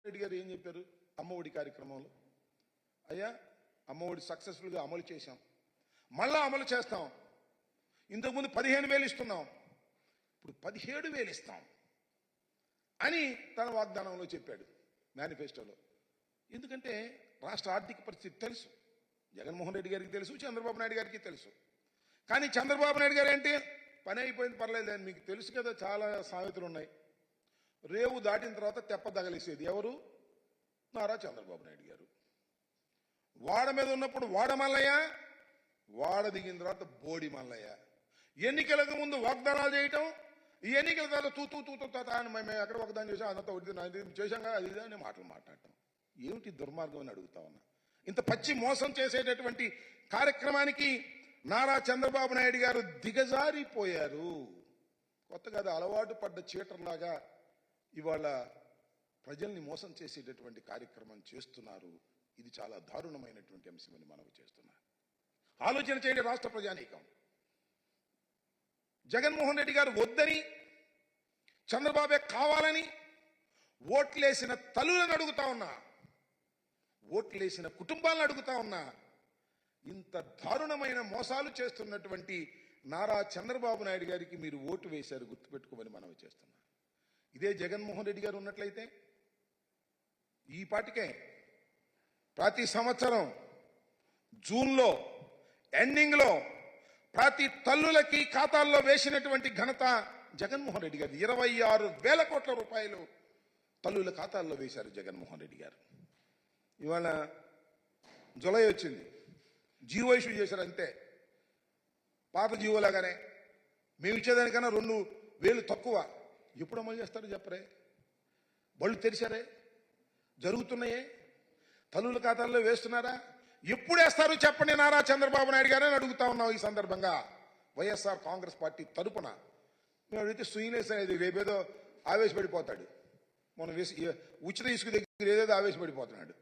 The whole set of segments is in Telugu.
రెడ్డి గారు ఏం చెప్పారు అమ్మఒడి కార్యక్రమంలో? అయ్యా, అమ్మఒడి సక్సెస్ఫుల్గా అమలు చేశాం, మళ్ళా అమలు చేస్తాం. ఇంతకుముందు 15,000 ఇస్తున్నాం, ఇప్పుడు 17,000 ఇస్తాం అని తన వాగ్దానంలో చెప్పాడు, మేనిఫెస్టోలో. ఎందుకంటే రాష్ట్ర ఆర్థిక పరిస్థితి తెలుసు, జగన్మోహన్ రెడ్డి గారికి తెలుసు, చంద్రబాబు నాయుడు గారికి తెలుసు. కానీ చంద్రబాబు నాయుడు గారు ఏంటి, పని అయిపోయింది పర్లేదు అని మీకు తెలుసు కదా. చాలా సామెతలు ఉన్నాయి. రేవు దాటిన తర్వాత తెప్ప తగలేసేది ఎవరు? నారా చంద్రబాబు నాయుడు గారు. వాడ మీద ఉన్నప్పుడు వాడ మల్లయ్య, వాడ దిగిన తర్వాత బోడి మల్లయ్య. ఎన్నికలకు ముందు వాగ్దానాలు చేయటం, ఈ ఎన్నికల తర్వాత తూ అని మేము ఎక్కడ వాగ్దానం చేసాం, అదంతా చేశాం కదా, అది అని మాటలు మాట్లాడటం. ఏమిటి దుర్మార్గం అని అడుగుతా ఉన్నా. ఇంత పచ్చి మోసం చేసేటటువంటి కార్యక్రమానికి నారా చంద్రబాబు నాయుడు గారు దిగజారిపోయారు. కొత్తగా అలవాటు పడ్డ చీటర్లాగా ఇవాళ ప్రజల్ని మోసం చేసేటటువంటి కార్యక్రమం చేస్తున్నారు. ఇది చాలా దారుణమైనటువంటి అంశమని మనవి చేస్తున్నారు. ఆలోచన చేయండి రాష్ట్ర ప్రజానీకం. జగన్మోహన్ రెడ్డి గారు వద్దని, చంద్రబాబే కావాలని ఓట్లేసిన తల్లులను అడుగుతా ఉన్నా, ఓట్లేసిన కుటుంబాలను అడుగుతా ఉన్నా. ఇంత దారుణమైన మోసాలు చేస్తున్నటువంటి నారా చంద్రబాబు నాయుడు గారికి మీరు ఓటు వేశారు, గుర్తుపెట్టుకోమని మనవి చేస్తున్నా. ఇదే జగన్మోహన్ రెడ్డి గారు ఉన్నట్లయితే ఈ పాటికే ప్రతి సంవత్సరం జూన్లో ఎండింగ్లో ప్రతి తల్లులకి ఖాతాల్లో వేసినటువంటి ఘనత జగన్మోహన్ రెడ్డి గారు. 26,000 కోట్ల రూపాయలు తల్లుల ఖాతాల్లో వేశారు జగన్మోహన్ రెడ్డి గారు. ఇవాళ జులై వచ్చింది, జీవో ఇష్యూ చేశారు అంతే. పాత జీవోలాగానే మేము ఇచ్చేదానికన్నా 2,000 తక్కువ. ఎప్పుడు అమలు చేస్తారు చెప్పరే? బళ్ళు తెరిచారే? జరుగుతున్నాయే? తల్లుల ఖాతాల్లో వేస్తున్నారా? ఎప్పుడు వేస్తారు చెప్పండి నారా చంద్రబాబు నాయుడు గారని అడుగుతా ఉన్నాం. ఈ సందర్భంగా వైఎస్ఆర్ కాంగ్రెస్ పార్టీ తరపున మేము అడిగితే సుయినేస్ అనేది రేపేదో ఆవేశపడిపోతాడు. మనం ఉచిత ఇసుక దగ్గర ఏదేదో ఆవేశపడిపోతున్నాడు.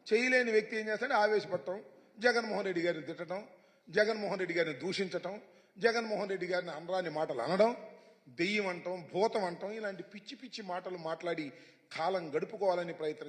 చేయలేని వ్యక్తి ఏం చేస్తాడు? ఆవేశపడటం, జగన్మోహన్ రెడ్డి గారిని తిట్టడం, జగన్మోహన్ రెడ్డి గారిని దూషించటం, జగన్మోహన్ రెడ్డి గారిని అనరాని మాటలు అనడం, దెయ్యం అంటాం, భూతం అంటాం, ఇలాంటి పిచ్చి పిచ్చి మాటలు మాట్లాడి కాలం గడుపుకోవాలని ప్రయత్నం